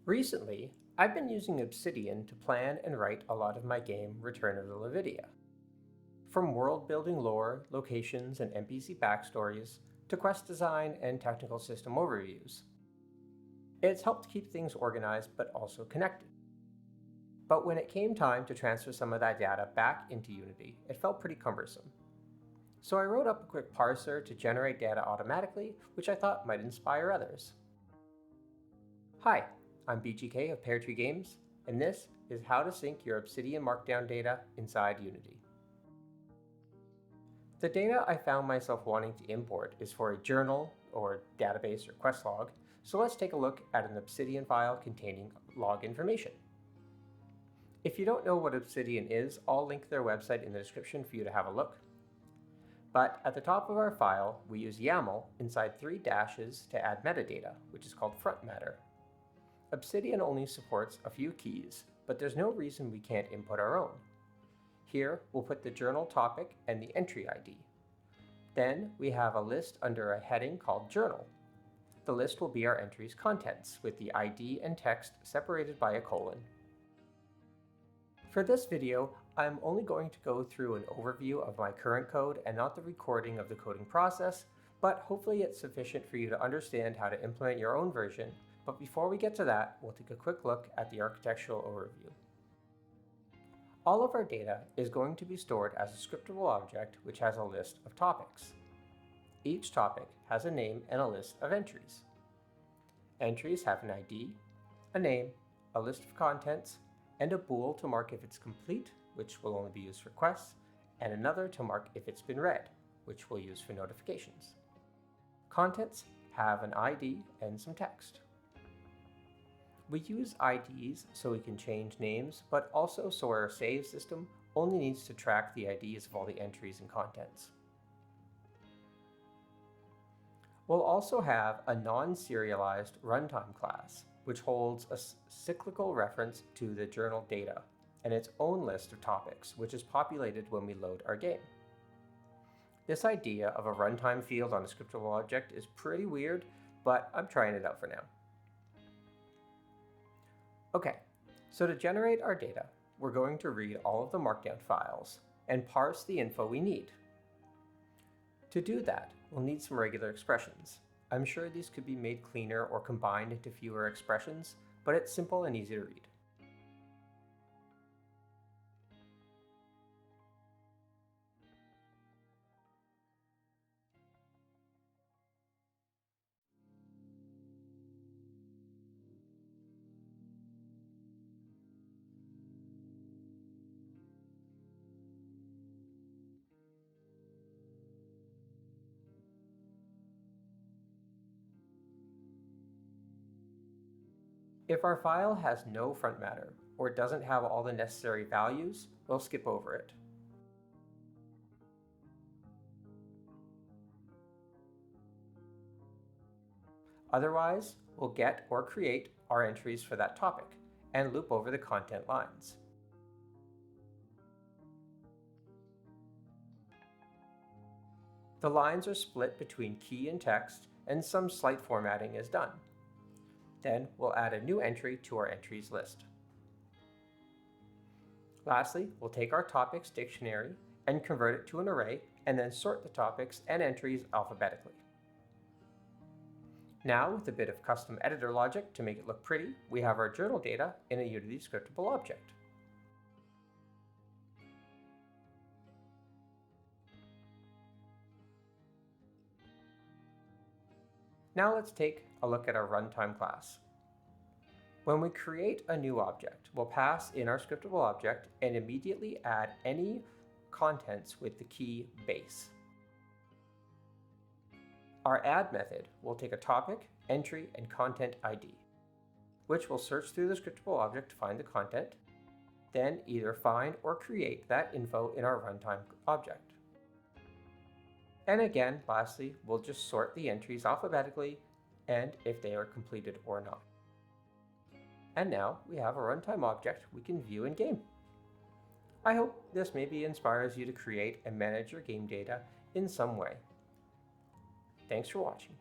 Recently, I've been using Obsidian to plan and write a lot of my game Return of the Levidia. From world-building lore, locations, and NPC backstories, to quest design and technical system overviews. It's helped keep things organized but also connected. But when it came time to transfer some of that data back into Unity, it felt pretty cumbersome. So I wrote up a quick parser to generate data automatically, which I thought might inspire others. Hi, I'm BGK of Pear Tree Games, and this is how to sync your Obsidian Markdown data inside Unity. The data I found myself wanting to import is for a journal, or database or quest log, so let's take a look at an Obsidian file containing log information. If you don't know what Obsidian is, I'll link their website in the description for you to have a look. But at the top of our file, we use YAML inside 3 dashes to add metadata, which is called front matter. Obsidian only supports a few keys, but there's no reason we can't input our own. Here, we'll put the journal topic and the entry ID. Then we have a list under a heading called Journal. The list will be our entry's contents, with the ID and text separated by a colon. For this video, I'm only going to go through an overview of my current code and not the recording of the coding process, but hopefully it's sufficient for you to understand how to implement your own version. But before we get to that, we'll take a quick look at the architectural overview. All of our data is going to be stored as a scriptable object which has a list of topics. Each topic has a name and a list of entries. Entries have an ID, a name, a list of contents, and a bool to mark if it's complete, which will only be used for quests, and another to mark if it's been read, which we'll use for notifications. Contents have an ID and some text. We use IDs so we can change names, but also so our save system only needs to track the IDs of all the entries and contents. We'll also have a non-serialized runtime class, which holds a cyclical reference to the journal data and its own list of topics, which is populated when we load our game. This idea of a runtime field on a scriptable object is pretty weird, but I'm trying it out for now. Okay, so to generate our data, we're going to read all of the Markdown files and parse the info we need. To do that, we'll need some regular expressions. I'm sure these could be made cleaner or combined into fewer expressions, but it's simple and easy to read. If our file has no front matter, or doesn't have all the necessary values, we'll skip over it. Otherwise, we'll get or create our entries for that topic, and loop over the content lines. The lines are split between key and text, and some slight formatting is done. Then we'll add a new entry to our entries list. Lastly, we'll take our topics dictionary and convert it to an array, and then sort the topics and entries alphabetically. Now, with a bit of custom editor logic to make it look pretty, we have our journal data in a Unity scriptable object. Now let's take a look at our runtime class. When we create a new object, we'll pass in our scriptable object and immediately add any contents with the key base. Our add method will take a topic, entry, and content ID, which will search through the scriptable object to find the content, then either find or create that info in our runtime object. And again, lastly, we'll just sort the entries alphabetically and if they are completed or not. And now we have a runtime object we can view in game. I hope this maybe inspires you to create and manage your game data in some way. Thanks for watching.